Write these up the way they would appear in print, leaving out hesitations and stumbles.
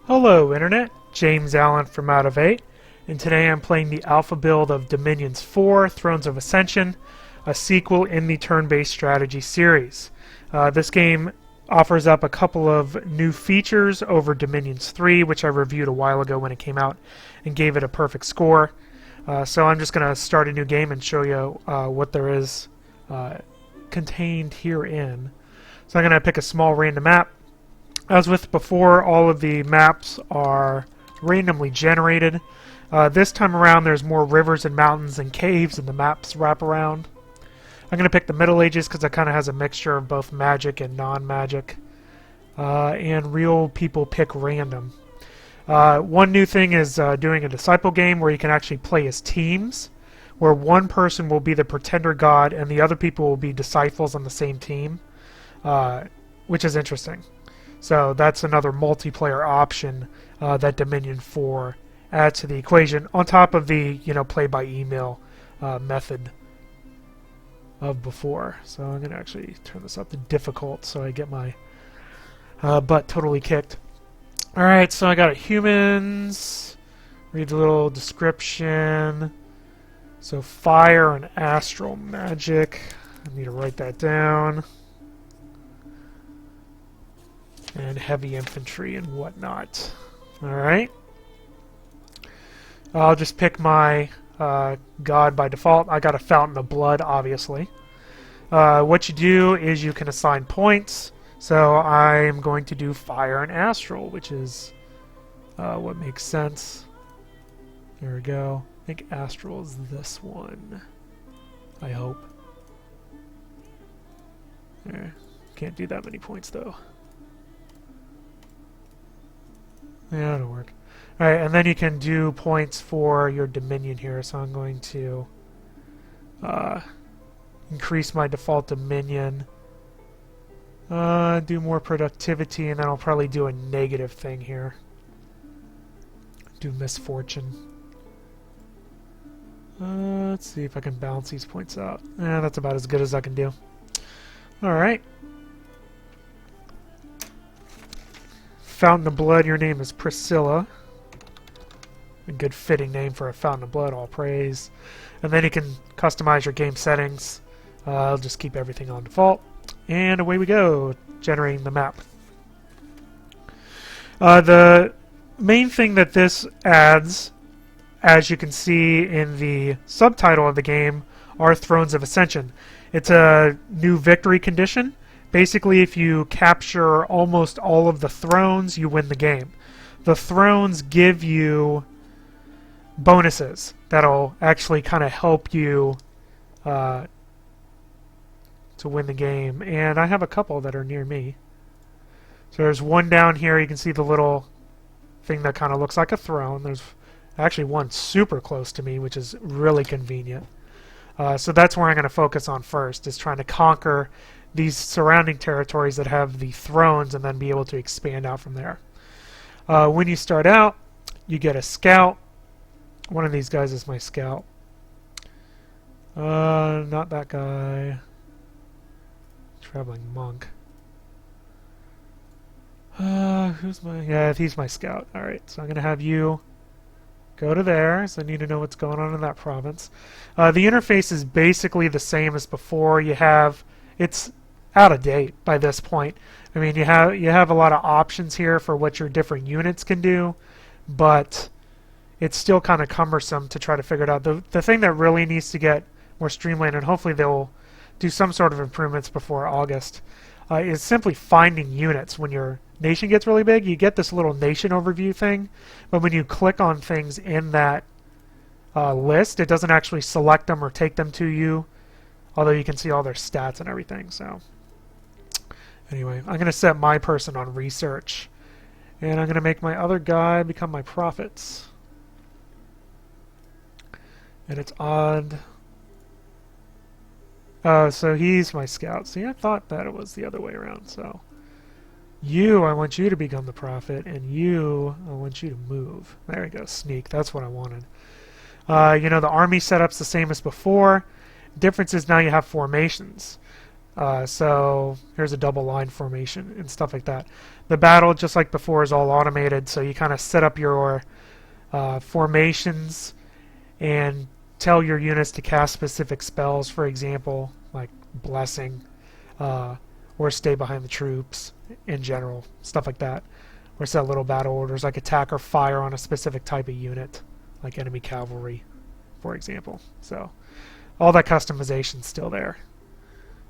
Hello Internet, James Allen from Out of 8, and today I'm playing the alpha build of Dominions 4, Thrones of Ascension, a sequel in the turn-based strategy series. This game offers up a couple of new features over Dominions 3, which I reviewed a while ago when it came out, and gave it a perfect score. So I'm just going to start a new game and show you what there is contained herein. So I'm going to pick a small random map. As with before, all of the maps are randomly generated. This time around there's more rivers and mountains and caves, and the maps wrap around. I'm going to pick the Middle Ages because it kind of has a mixture of both magic and non-magic. And real people pick random. One new thing is doing a disciple game where you can actually play as teams, where one person will be the pretender god and the other people will be disciples on the same team, which is interesting. So that's another multiplayer option that Dominion 4 adds to the equation, on top of the play by email method of before. So I'm going to actually turn this up to difficult so I get my butt totally kicked. Alright, so I got humans. Read the little description. So fire and astral magic. I need to write that down. And heavy infantry and whatnot. Alright. I'll just pick my god by default. I got a fountain of blood, obviously. What you do is you can assign points. So I'm going to do fire and astral, which is what makes sense. There we go. I think astral is this one. I hope. There. Can't do that many points though. Yeah, that'll work. Alright, and then you can do points for your Dominion here. So I'm going to increase my default Dominion. Do more productivity, and then I'll probably do a negative thing here. Do misfortune. Let's see if I can balance these points out. That's about as good as I can do. Alright. Fountain of Blood, your name is Priscilla. A good fitting name for a Fountain of Blood, all praise. And then you can customize your game settings. I'll just keep everything on default. And away we go, generating the map. The main thing that this adds, as you can see in the subtitle of the game, are Thrones of Ascension. It's a new victory condition. Basically, if you capture almost all of the thrones, you win the game. The thrones give you bonuses that'll actually kind of help you to win the game. And I have a couple that are near me. So there's one down here. You can see the little thing that kind of looks like a throne. There's actually one super close to me, which is really convenient. So that's where I'm going to focus on first, is trying to conquer these surrounding territories that have the thrones and then be able to expand out from there. When you start out, you get a scout. One of these guys is my scout. Not that guy. Traveling monk. Who's my... Yeah, he's my scout. Alright, so I'm going to have you go to there, so I need to know what's going on in that province. The interface is basically the same as before. You have... It's out of date by this point. I mean, you have a lot of options here for what your different units can do, but it's still kind of cumbersome to try to figure it out. The thing that really needs to get more streamlined, and hopefully they'll do some sort of improvements before August, is simply finding units. When your nation gets really big, you get this little nation overview thing, but when you click on things in that list, it doesn't actually select them or take them to you, although you can see all their stats and everything. So anyway, I'm going to set my person on research, and I'm going to make my other guy become my prophets. And it's odd. So he's my scout. See, I thought that it was the other way around. So you, I want you to become the prophet, and you, I want you to move. There we go, sneak. That's what I wanted. The army setup's the same as before. Difference is now you have formations. So here's a double line formation and stuff like that. The battle, just like before, is all automated, so you kind of set up your formations and tell your units to cast specific spells, for example, like Blessing, or stay behind the troops in general, stuff like that. Or set little battle orders like attack or fire on a specific type of unit, like enemy cavalry, for example. So all that customization's still there.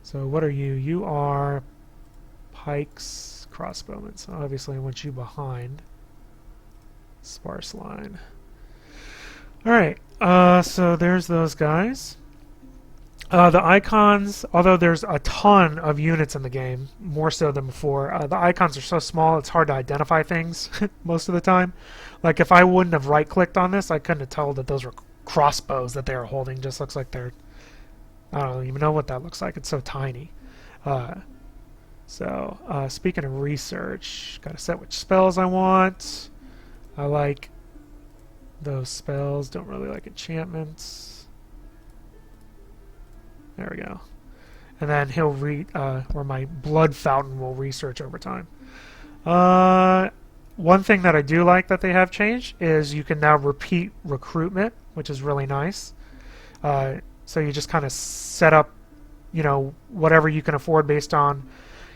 So what are you? You are pikes, crossbowmen. So obviously I want you behind. Sparse line. Alright, so there's those guys. The icons, although there's a ton of units in the game, more so than before, the icons are so small it's hard to identify things most of the time. Like if I wouldn't have right-clicked on this, I couldn't have told that those were crossbows that they were holding. Just looks like they're... I don't even know what that looks like. It's so tiny. Speaking of research, gotta set which spells I want. I like those spells. Don't really like enchantments. There we go. And then he'll or my blood fountain will research over time. One thing that I do like that they have changed is you can now repeat recruitment, which is really nice. So you just kind of set up, whatever you can afford based on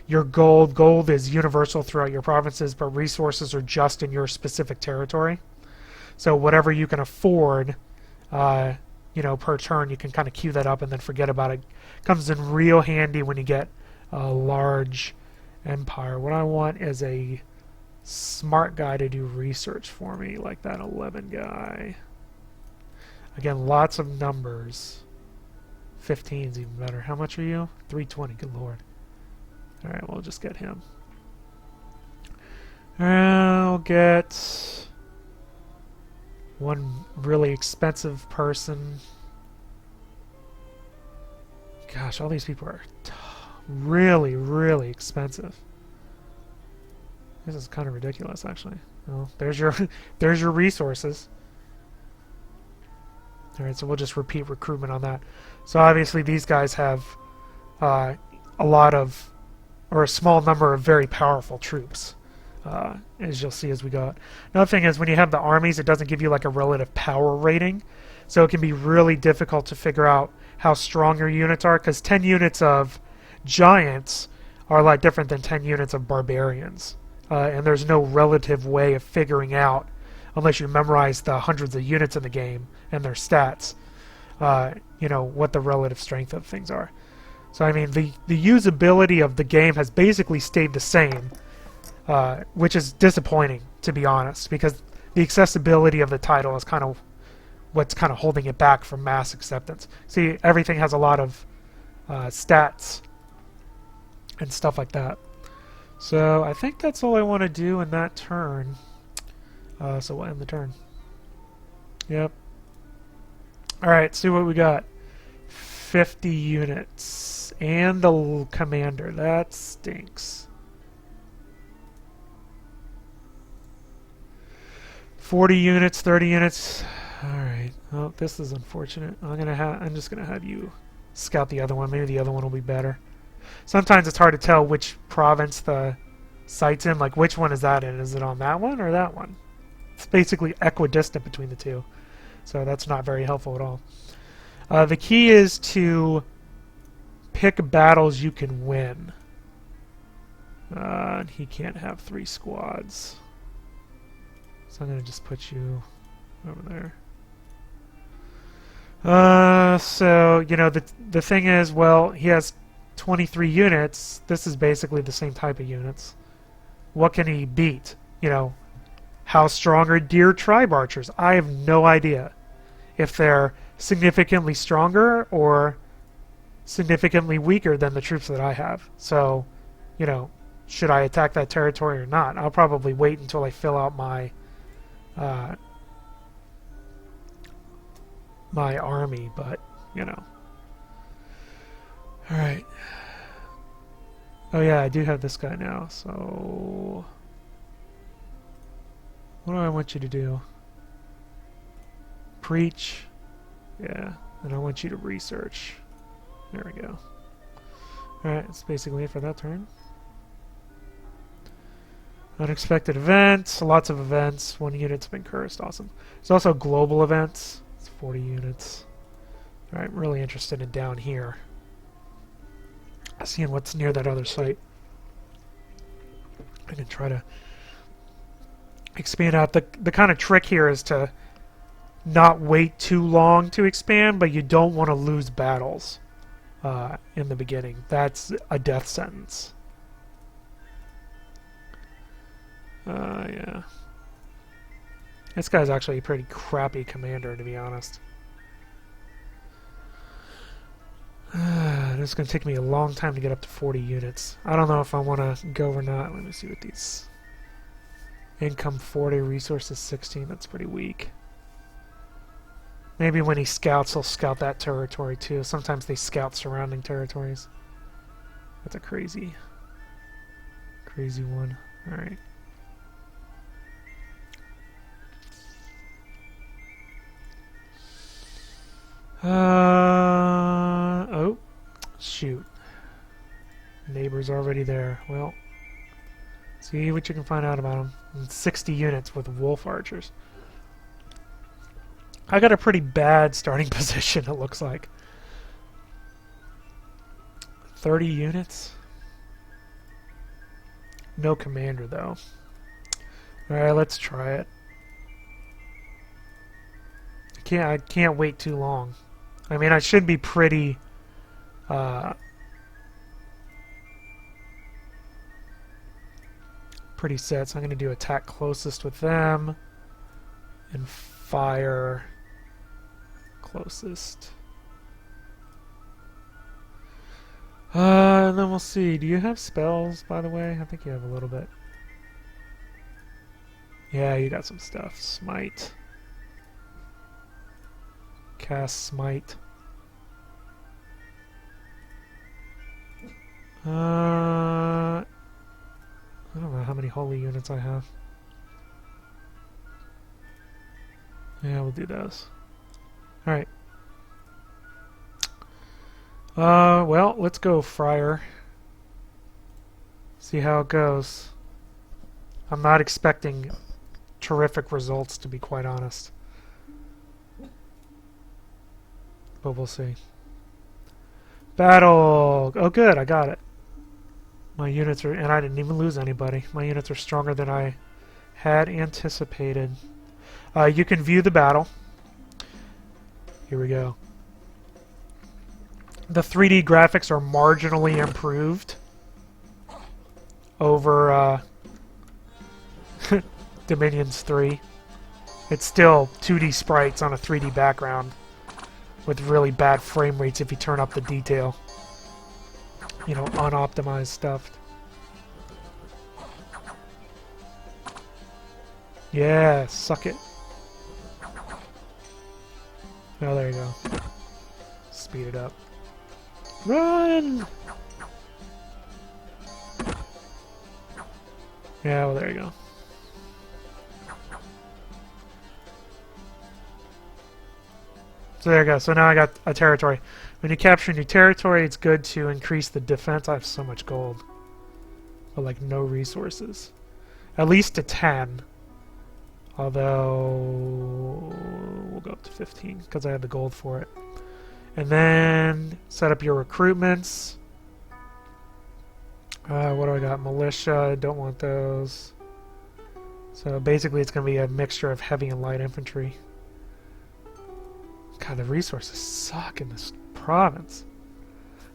your gold. Gold is universal throughout your provinces, but resources are just in your specific territory. So whatever you can afford, per turn, you can kind of queue that up and then forget about it. Comes in real handy when you get a large empire. What I want is a smart guy to do research for me, like that 11 guy. Again, lots of numbers. 15's even better. How much are you? 320, good lord. Alright, we'll just get him. I'll get one really expensive person. Gosh, all these people are really, really expensive. This is kind of ridiculous, actually. Well, there's your resources. Alright, so we'll just repeat recruitment on that. So obviously these guys have a lot of, or a small number of very powerful troops, as you'll see as we go. Another thing is when you have the armies, it doesn't give you like a relative power rating. So it can be really difficult to figure out how strong your units are, because 10 units of giants are a lot different than 10 units of barbarians. And there's no relative way of figuring out, unless you memorize the hundreds of units in the game and their stats, what the relative strength of things are. So I mean, the usability of the game has basically stayed the same, which is disappointing, to be honest, because the accessibility of the title is kind of what's kind of holding it back from mass acceptance. See, everything has a lot of stats and stuff like that. So I think that's all I want to do in that turn. So we'll end the turn. Yep. Alright, see what we got. 50 units. And the commander. That stinks. 40 units, 30 units. Alright. Well, this is unfortunate. I'm just gonna have you scout the other one. Maybe the other one will be better. Sometimes it's hard to tell which province the site's in. Like, which one is that in? Is it on that one or that one? It's basically equidistant between the two. So that's not very helpful at all. The key is to pick battles you can win. He can't have 3 squads. So I'm going to just put you over there. The thing is, well, he has 23 units. This is basically the same type of units. What can he beat? How strong are deer tribe archers? I have no idea if they're significantly stronger or significantly weaker than the troops that I have. So, should I attack that territory or not? I'll probably wait until I fill out my my army, but, Alright. Oh yeah, I do have this guy now, so... What do I want you to do? Preach. Yeah, and I want you to research. There we go. Alright, that's basically it for that turn. Unexpected events, lots of events. 1 unit's been cursed, awesome. There's also global events. It's 40 units. Alright, I'm really interested in down here. Seeing what's near that other site. I can try to expand out. The kind of trick here is to not wait too long to expand, but you don't want to lose battles in the beginning. That's a death sentence. Yeah. This guy's actually a pretty crappy commander, to be honest. It's going to take me a long time to get up to 40 units. I don't know if I want to go or not. Let me see what these... Income 40, resources 16. That's pretty weak. Maybe when he scouts, he'll scout that territory too. Sometimes they scout surrounding territories. That's a crazy one. Alright. Oh, shoot. Neighbor's already there. Well, see what you can find out about him. 60 units with wolf archers. I got a pretty bad starting position, it looks like. 30 units? No commander, though. Alright, let's try it. I can't wait too long. I mean, I should be pretty... pretty set, so I'm going to do attack closest with them. And fire closest. And then we'll see. Do you have spells, by the way? I think you have a little bit. Yeah, you got some stuff. Smite. Cast Smite. I don't know how many holy units I have. Yeah, we'll do those. Alright. Well, let's go Friar. See how it goes. I'm not expecting terrific results, to be quite honest. But we'll see. Battle! Oh good, I got it. My units are... and I didn't even lose anybody. My units are stronger than I had anticipated. You can view the battle. Here we go. The 3D graphics are marginally improved over Dominions 3. It's still 2D sprites on a 3D background with really bad frame rates if you turn up the detail. You know, unoptimized stuff. Yeah, suck it. Oh, there you go. Speed it up. Run! Yeah, well, there you go. So there you go. So now I got a territory. When you capture a new territory, it's good to increase the defense. I have so much gold. But, like, no resources. At least to 10. Although... we'll go up to 15, because I have the gold for it. And then set up your recruitments. What do I got? Militia. Don't want those. So basically it's going to be a mixture of heavy and light infantry. God, the resources suck in this province.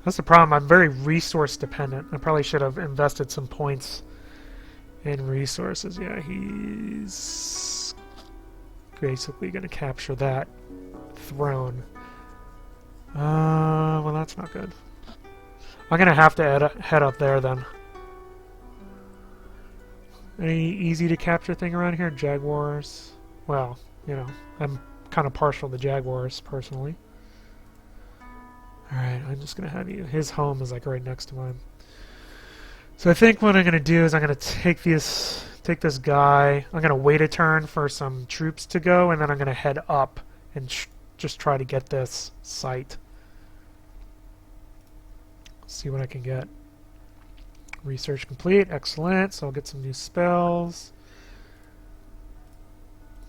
That's the problem. I'm very resource dependent. I probably should have invested some points in resources. Yeah, he's basically going to capture that throne. Well, that's not good. I'm going to have to head up there then. Any easy to capture thing around here? Jaguars. Well, you know, I'm kind of partial to Jaguars, personally. Alright, I'm just going to have you... his home is like right next to mine. So I think what I'm going to do is I'm going to take this guy. I'm going to wait a turn for some troops to go, and then I'm going to head up and just try to get this site. See what I can get. Research complete. Excellent. So I'll get some new spells.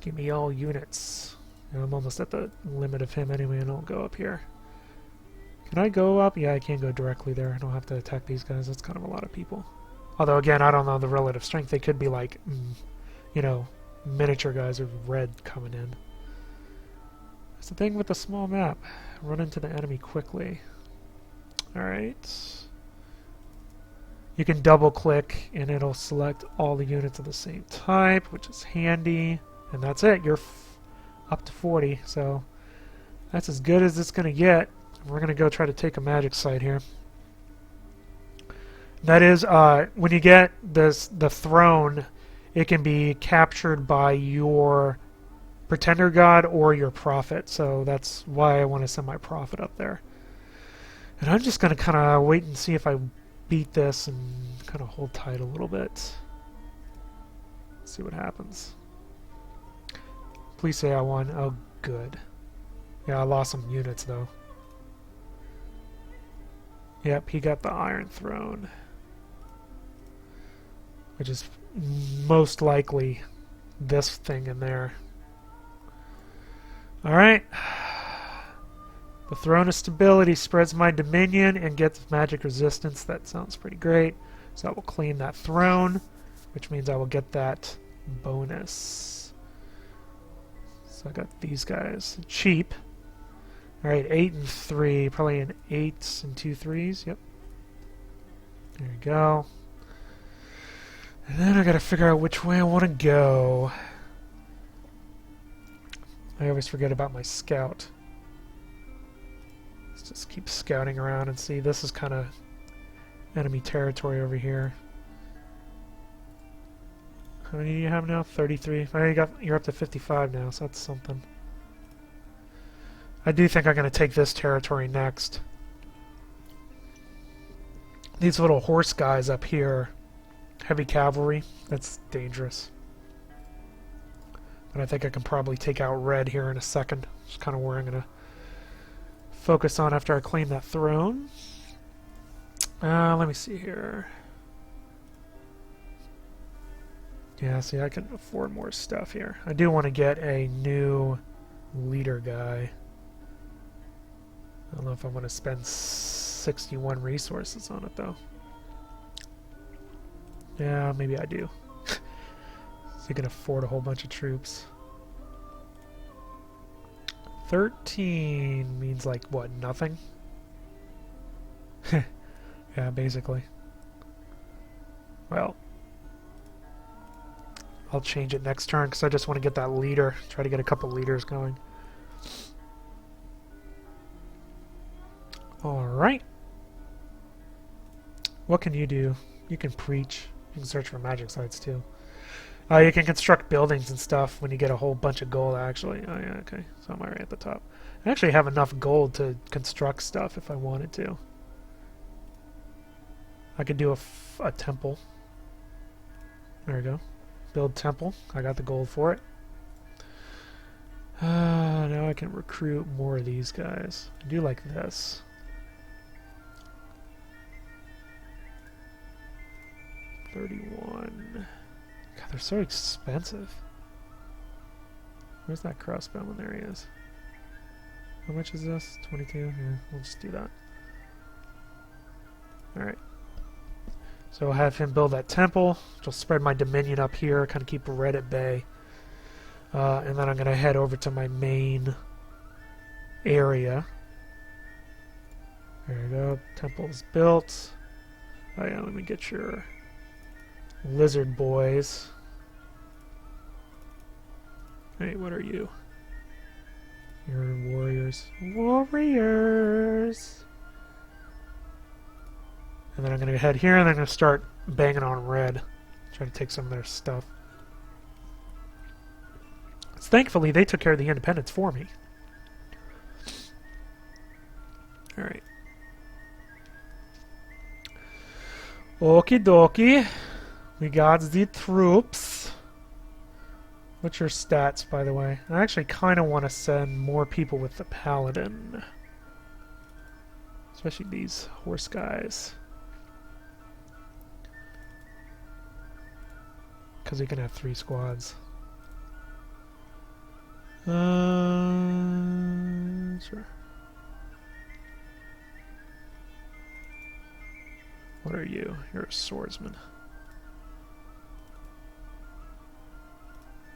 Give me all units. I'm almost at the limit of him anyway, and I'll go up here. Can I go up? Yeah, I can go directly there. I don't have to attack these guys. That's kind of a lot of people. Although, again, I don't know the relative strength. They could be like, you know, miniature guys with red coming in. That's the thing with the small map. Run into the enemy quickly. Alright. You can double click and it'll select all the units of the same type, which is handy. And that's it. You're up to 40. So that's as good as it's going to get. We're going to go try to take a magic site here. That is, when you get the throne, it can be captured by your pretender god or your prophet. So that's why I want to send my prophet up there. And I'm just going to kind of wait and see if I beat this and kind of hold tight a little bit. See what happens. Please say I won. Oh, good. Yeah, I lost some units, though. Yep, he got the Iron Throne. Which is most likely this thing in there. Alright. The Throne of Stability spreads my dominion and gets magic resistance. That sounds pretty great. So I will claim that throne, which means I will get that bonus. So I got these guys. Cheap. Alright, 8 and 3. Probably an 8 and 2 3s. Yep. There we go. And then I gotta figure out which way I want to go. I always forget about my scout. Let's just keep scouting around and see. This is kind of enemy territory over here. How many do you have now? 33. You're up to 55 now, so that's something. I do think I'm going to take this territory next. These little horse guys up here, heavy cavalry, that's dangerous. But I think I can probably take out red here in a second. It's kind of where I'm going to focus on after I claim that throne. Let me see here. Yeah, see, I can afford more stuff here. I do want to get a new leader guy. I don't know if I'm going to spend 61 resources on it, though. Yeah, maybe I do. So you can afford a whole bunch of troops. 13 means, like, what, nothing? Yeah, basically. Well, I'll change it next turn because I just want to get that leader. Try to get a couple leaders going. Alright. What can you do? You can preach. You can search for magic sites too. You can construct buildings and stuff when you get a whole bunch of gold, actually. Oh yeah, okay. So I'm right at the top. I actually have enough gold to construct stuff if I wanted to. I could do a temple. There we go. Build temple. I got the gold for it. Now I can recruit more of these guys. I do like this. $31. God, they're so expensive. Where's that crossbowman? There he is. How much is this? 22? Yeah, we'll just do that. Alright. So I'll have him build that temple, which will spread my dominion up here, kind of keep red at bay. And then I'm going to head over to my main area. There we go. Temple's built. Oh yeah, let me get your lizard boys. Hey, what are you? You're warriors. Warriors! And then I'm going to head here, and I'm going to start banging on red. Try to take some of their stuff. Thankfully, they took care of the independence for me. Alright. Okie dokie. We got the troops. What's your stats, by the way? I actually kind of want to send more people with the paladin. Especially these horse guys. Because we can have 3 squads. Sure. What are you? You're a swordsman.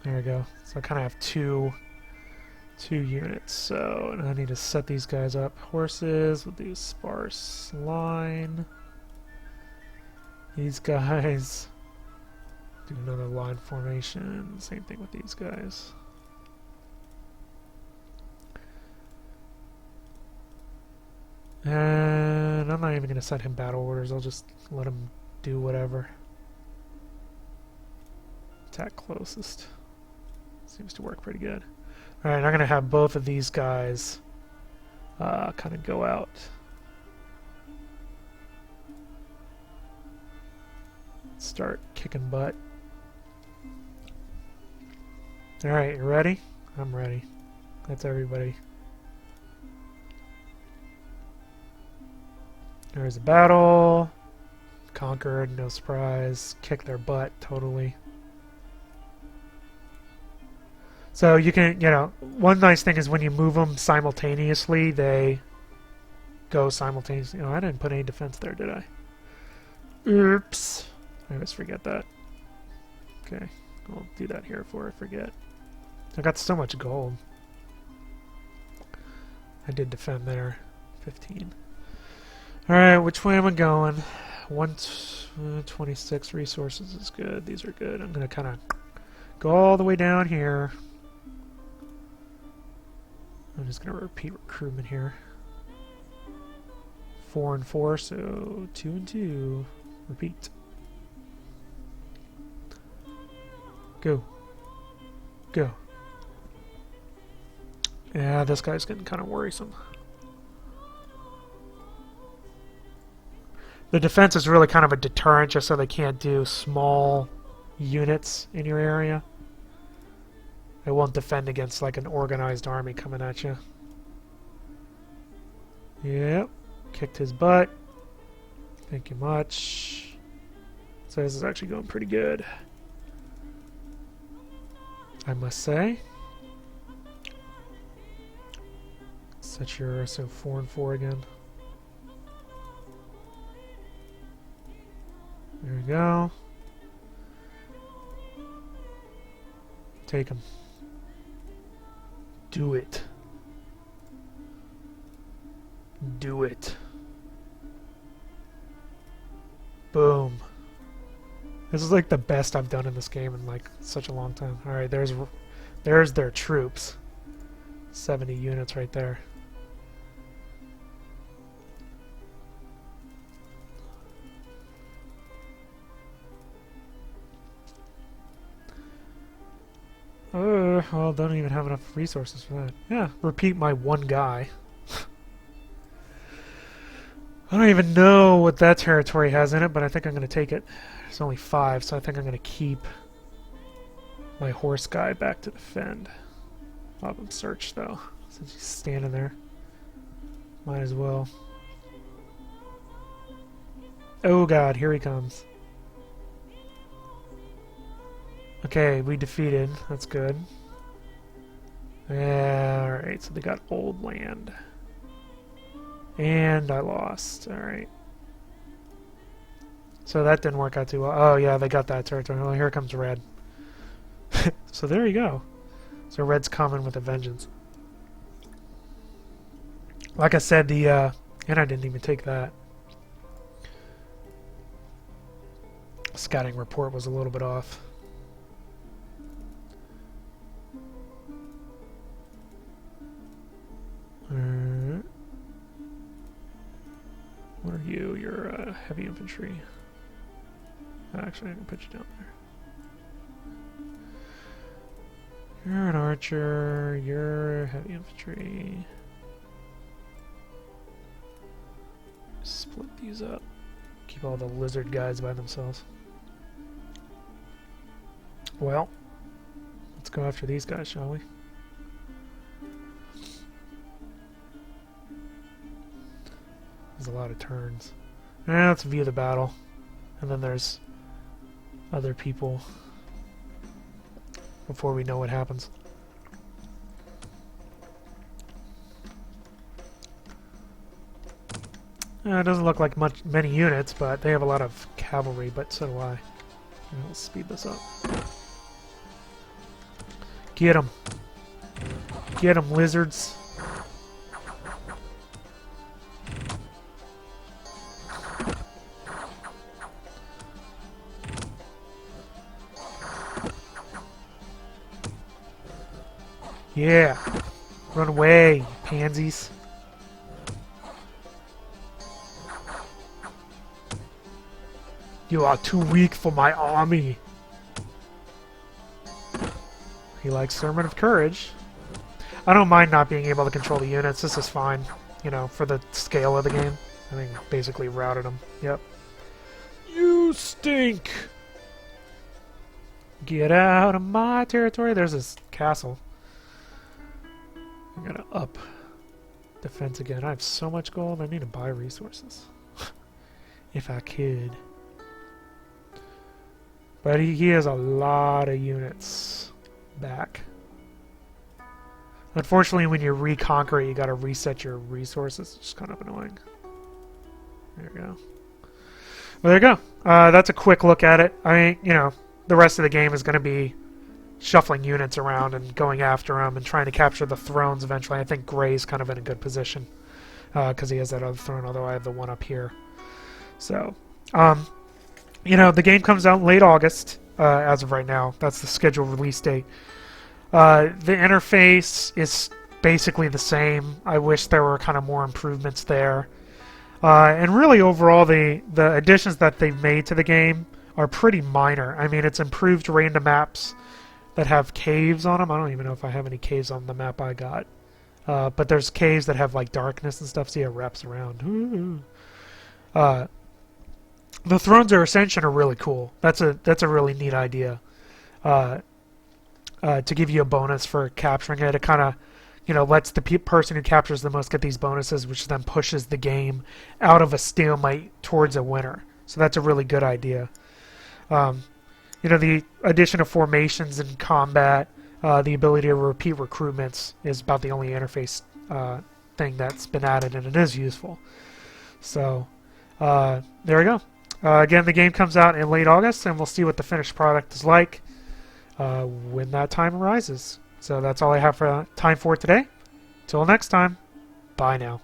There we go. So I kind of have two units. So and I need to set these guys up. Horses. We'll do sparse line. These guys. Do another line formation. Same thing with these guys. And I'm not even going to set him battle orders. I'll just let him do whatever. Attack closest. Seems to work pretty good. Alright, I'm going to have both of these guys kind of go out. Start kicking butt. Alright, you ready? I'm ready. That's everybody. There's a battle. Conquered, no surprise. Kick their butt, totally. So you can, you know, one nice thing is when you move them simultaneously, they go simultaneously. Oh, I didn't put any defense there, did I? Oops. I always forget that. Okay, I'll do that here before I forget. I got so much gold. I did defend there. 15. Alright, which way am I going? 126 resources is good. These are good. I'm going to kind of go all the way down here. I'm just going to repeat recruitment here. 4 and 4, so 2 and 2. Repeat. Go. Go. Yeah, this guy's getting kind of worrisome. The defense is really kind of a deterrent just so they can't do small units in your area. They won't defend against like an organized army coming at you. Yep. Kicked his butt. Thank you much. So this is actually going pretty good, I must say. Set your so 4 and 4 again. There we go. Take him. Do it. Do it. Boom. This is like the best I've done in this game in like such a long time. Alright, there's their troops. 70 units right there. Well, don't even have enough resources for that. Yeah, repeat my one guy. I don't even know what that territory has in it, but I think I'm going to take it. There's only 5, so I think I'm going to keep my horse guy back to defend. I'll have him search, though, since he's standing there. Might as well. Oh god, here he comes. Okay, we defeated. That's good. Alright, so they got old land. And I lost. Alright. So that didn't work out too well. Oh yeah, they got that territory. Well, here comes red. So there you go. So red's coming with a vengeance. Like I said, and I didn't even take that. Scouting report was a little bit off. What are you? You're heavy infantry. Actually, I can put you down there. You're an archer. You're heavy infantry. Split these up. Keep all the lizard guys by themselves. Well, let's go after these guys, shall we? There's a lot of turns. Let's view the battle. And then there's other people before we know what happens. It doesn't look like many units, but they have a lot of cavalry, but so do I. Let's speed this up. Get them. Get them, lizards. Yeah. Run away, you pansies. You are too weak for my army. He likes Sermon of Courage. I don't mind not being able to control the units. This is fine, you know, for the scale of the game. I think basically routed them. Yep. You stink! Get out of my territory. There's this castle. I'm gonna up defense again. I have so much gold. I need to buy resources. If I could. But he has a lot of units back. Unfortunately, when you reconquer it, you gotta reset your resources. It's just kind of annoying. There we go. Well, there you go. That's a quick look at it. I mean, you know, the rest of the game is going to be shuffling units around and going after them and trying to capture the thrones eventually. I think Gray's kind of in a good position because he has that other throne, although I have the one up here. So, you know, the game comes out in late August as of right now. That's the scheduled release date. The interface is basically the same. I wish there were kind of more improvements there. And really, overall, the additions that they've made to the game are pretty minor. I mean, it's improved random maps that have caves on them. I don't even know if I have any caves on the map I got. But there's caves that have, like, darkness and stuff, so it wraps around. The Thrones of Ascension are really cool. That's a really neat idea. To give you a bonus for capturing it. It kind of, you know, lets the person who captures the most get these bonuses, which then pushes the game out of a stalemate towards a winner. So that's a really good idea. You know, the addition of formations in combat, the ability to repeat recruitments is about the only interface thing that's been added, and it is useful. So, there we go. Again, the game comes out in late August, and we'll see what the finished product is like when that time arises. So that's all I have for time for today. Till next time, bye now.